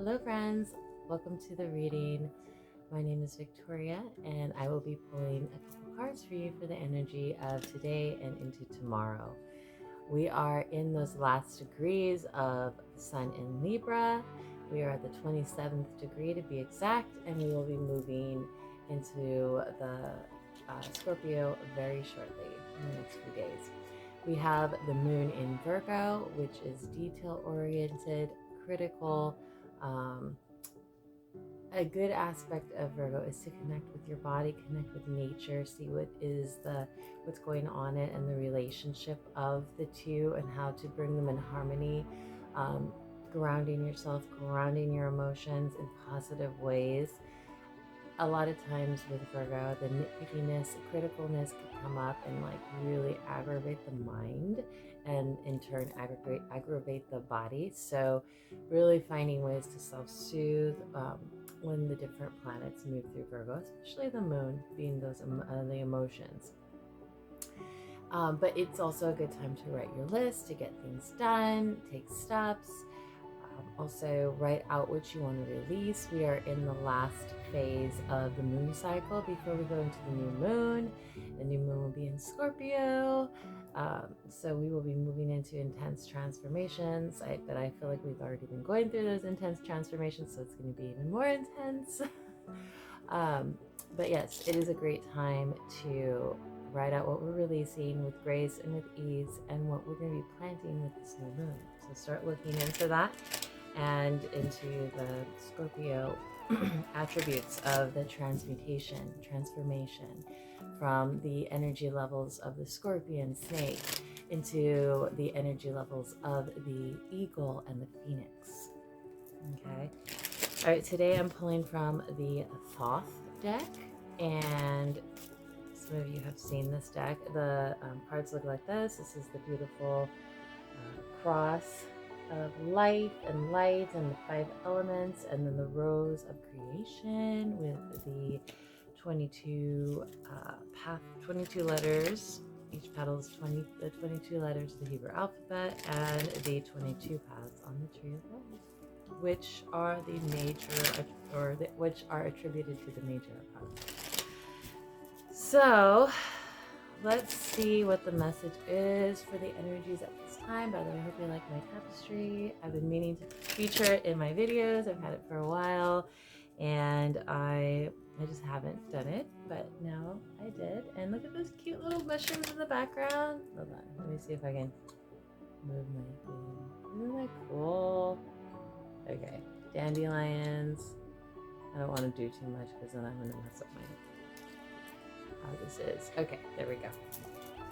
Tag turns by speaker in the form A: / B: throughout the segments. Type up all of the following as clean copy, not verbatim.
A: Hello friends, welcome to the reading. My name is Victoria and I will be pulling a couple cards for you for the energy of today and into tomorrow. We are in those last degrees of the Sun in Libra. We are at the 27th degree to be exact, and we will be moving into the Scorpio very shortly in the next few days. We have the moon in Virgo, which is detail oriented, critical. A good aspect of Virgo is to connect with your body, connect with nature, see what's going on and the relationship of the two and how to bring them in harmony, grounding yourself, grounding your emotions in positive ways. A lot of times with Virgo, the nitpickiness, criticalness could come up and like really aggravate the mind and in turn aggravate the body. So really finding ways to self-soothe when the different planets move through Virgo, especially the moon being those the emotions. But it's also a good time to write your list, to get things done, take steps. Also write out what you want to release. We are in the last phase of the moon cycle before we go into the new moon. The new moon will be in Scorpio. So we will be moving into intense transformations. But I feel like we've already been going through those intense transformations, so it's going to be even more intense. But yes, it is a great time to write out what we're releasing with grace and with ease and what we're going to be planting with this new moon. So start looking into that and into the Scorpio attributes of the transmutation, transformation from the energy levels of the scorpion snake into the energy levels of the eagle and the phoenix. Okay. All right, today I'm pulling from the Thoth deck, and some of you have seen this deck. The cards look like this. This is the beautiful cross of life and light and the 5 elements, and then the rose of creation with the 22 letters. Each petal is the 22 letters of the Hebrew alphabet, and the 22 paths on the tree of life, which are the major, which are attributed to the major arcana. So let's see what the message is for the energies at this time. By the way, I hope you like my tapestry. I've been meaning to feature it in my videos. I've had it for a while and I just haven't done it, but now I did. And look at those cute little mushrooms in the background. Hold on, let me see if I can move my thing. Isn't that cool? Okay, dandelions. I don't want to do too much because then I'm going to mess up how this is. Okay, there we go.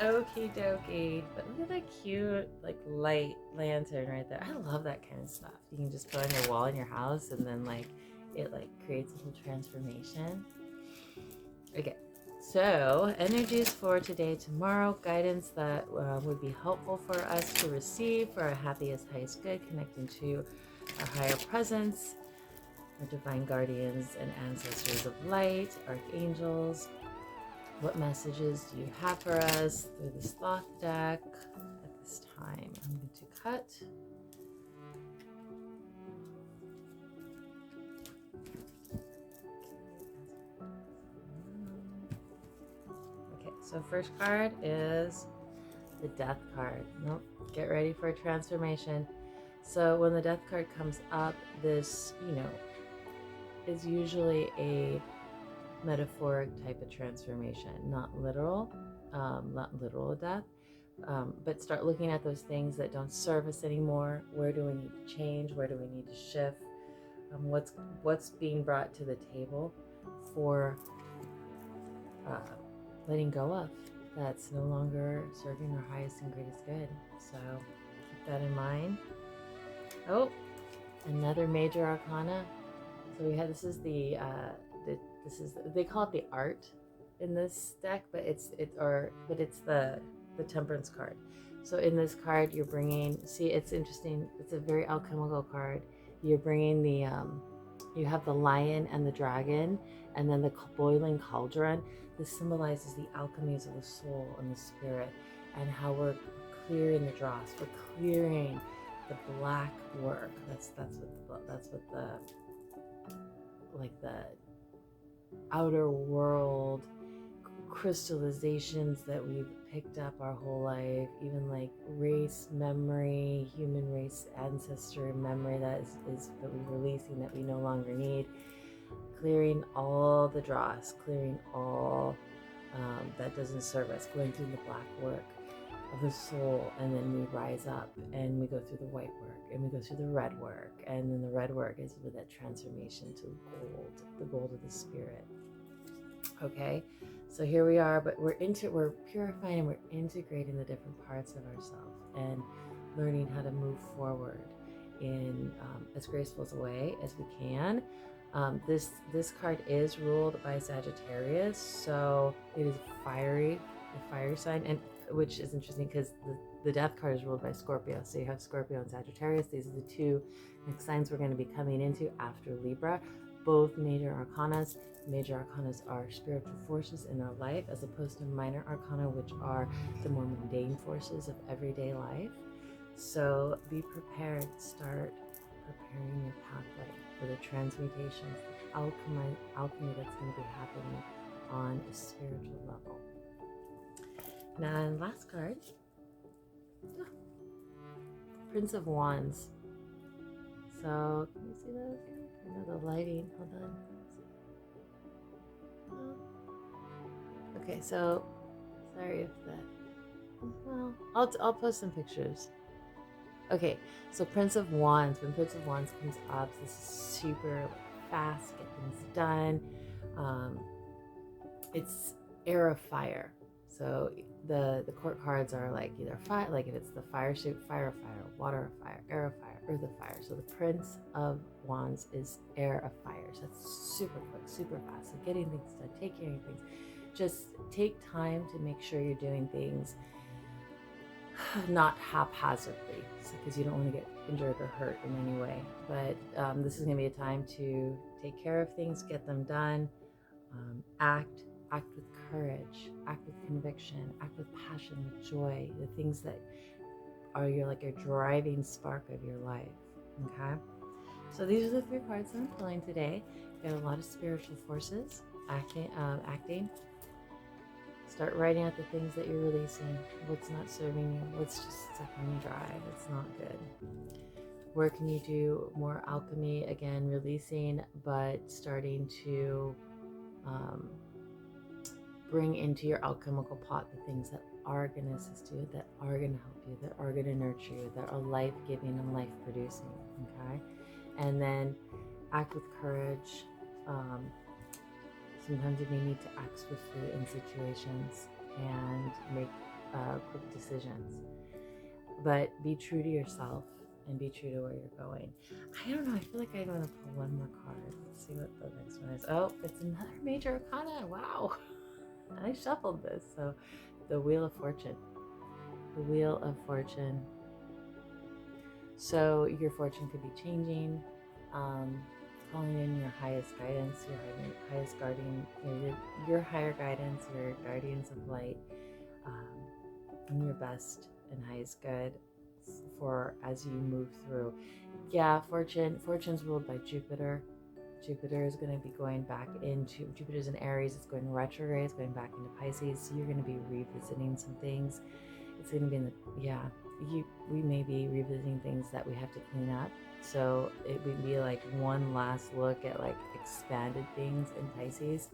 A: Okie dokie. But look at that cute like light lantern right there. I love that kind of stuff. You can just put on your wall in your house and then like it like creates a little transformation. Okay, so energies for today, tomorrow, guidance that would be helpful for us to receive for our happiest, highest good, connecting to our higher presence, our divine guardians and ancestors of light, archangels. What messages do you have for us through this Thoth deck at this time? I'm going to cut. Okay, so first card is the Death card. Nope, get ready for a transformation. So when the Death card comes up, this, is usually a metaphoric type of transformation, not literal death, but start looking at those things that don't serve us anymore. Where do we need to change? Where do we need to shift? What's being brought to the table for letting go of that's no longer serving our highest and greatest good. So keep that in mind. Oh, another major arcana. So we had they call it the art in this deck, but it's the Temperance card. So in this card, you're bringing. See, it's interesting. It's a very alchemical card. You're bringing the you have the lion and the dragon, and then the boiling cauldron. This symbolizes the alchemies of the soul and the spirit, and how we're clearing the dross. We're clearing the black work. That's what the, like, the outer world crystallizations that we've picked up our whole life, even like race memory, human race ancestor memory that is that we're releasing, that we no longer need, clearing all the dross, clearing all that doesn't serve us, going through the black work of the soul, and then we rise up and we go through the white work and we go through the red work, and then the red work is with that transformation to gold, the gold of the spirit. Okay, so here we are, but we're purifying and we're integrating the different parts of ourselves and learning how to move forward in as graceful a way as we can. This card is ruled by Sagittarius, so it is fiery, the fire sign, and which is interesting because the death card is ruled by Scorpio. So you have Scorpio and Sagittarius. These are the two next signs we're going to be coming into after Libra. Both major arcanas. Major arcanas are spiritual forces in our life, as opposed to minor arcana, which are the more mundane forces of everyday life. So be prepared. Start preparing your pathway for the transmutations, the alchemy that's going to be happening on a spiritual level. Now, last card, Prince of Wands. So, can you see those here? I know the lighting. Hold on. Okay, so sorry if that. Well, I'll post some pictures. Okay, so Prince of Wands. When Prince of Wands comes up, this is super fast, get things done. It's air of fire. So the court cards are like either fire, like if it's the fire shape, fire of fire, water of fire, air of fire, earth of fire. So the Prince of Wands is air of fire. So that's super quick, super fast. So getting things done, take care of things. Just take time to make sure you're doing things not haphazardly, because you don't want to get injured or hurt in any way. But this is going to be a time to take care of things, get them done, act with courage, act with conviction, act with passion, with joy, the things that are your driving spark of your life. Okay, so these are the three cards that I'm pulling today. We have a lot of spiritual forces acting. Start writing out the things that you're releasing, what's not serving you, what's just sucking you dry, that's not good. Where can you do more alchemy? Again, releasing, but starting to bring into your alchemical pot the things that are going to assist you, that are going to help you, that are going to nurture you, that are life-giving and life-producing, okay? And then act with courage. Sometimes you may need to act swiftly in situations and make quick decisions. But be true to yourself and be true to where you're going. I don't know. I feel like I want to pull one more card. Let's see what the next one is. Oh, it's another major arcana. Wow. I shuffled this. So the Wheel of Fortune. The Wheel of Fortune. So your fortune could be changing. Calling in your highest guidance, your highest guardian, your higher guidance, your guardians of light, and your best and highest good for as you move through. Yeah, fortune's ruled by Jupiter. Jupiter is going to be going back into, Jupiter's in Aries, it's going retrograde, it's going back into Pisces, so you're going to be revisiting some things. It's going to be we may be revisiting things that we have to clean up. So it would be like one last look at like expanded things in Pisces,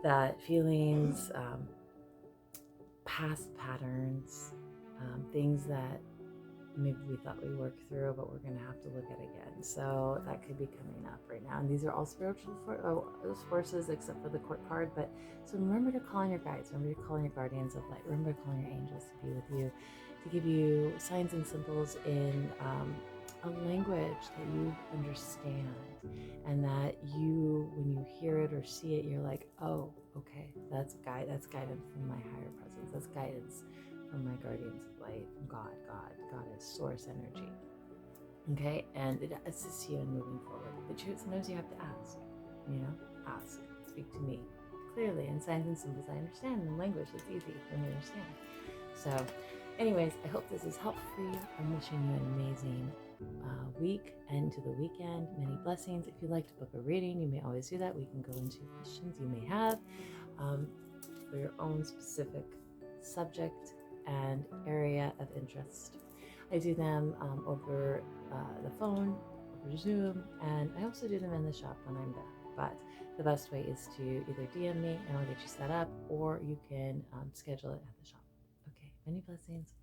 A: that feelings, past patterns, things that maybe we thought we worked through, but we're going to have to look at again. So that could be coming up right now. And these are all spiritual forces except for the court card. But so remember to call on your guides, remember to call on your guardians of light, remember to call on your angels to be with you, to give you signs and symbols in a language that you understand, and that you, when you hear it or see it, you're like, oh, okay, that's guidance from my higher presence, that's guidance from my guardians of light, from God is source energy. Okay, and it assists you in moving forward. But sometimes you have to ask, ask, speak to me clearly in signs and symbols I understand, in language that's easy for me to understand. So Anyways, I hope this is helpful for you. I'm wishing you an amazing week and to the weekend. Many blessings. If you'd like to book a reading, you may always do that. We can go into questions you may have for your own specific subject and area of interest. I do them over the phone, over Zoom, and I also do them in the shop when I'm there. But the best way is to either DM me and I'll get you set up, or you can schedule it at the shop. Okay, many blessings.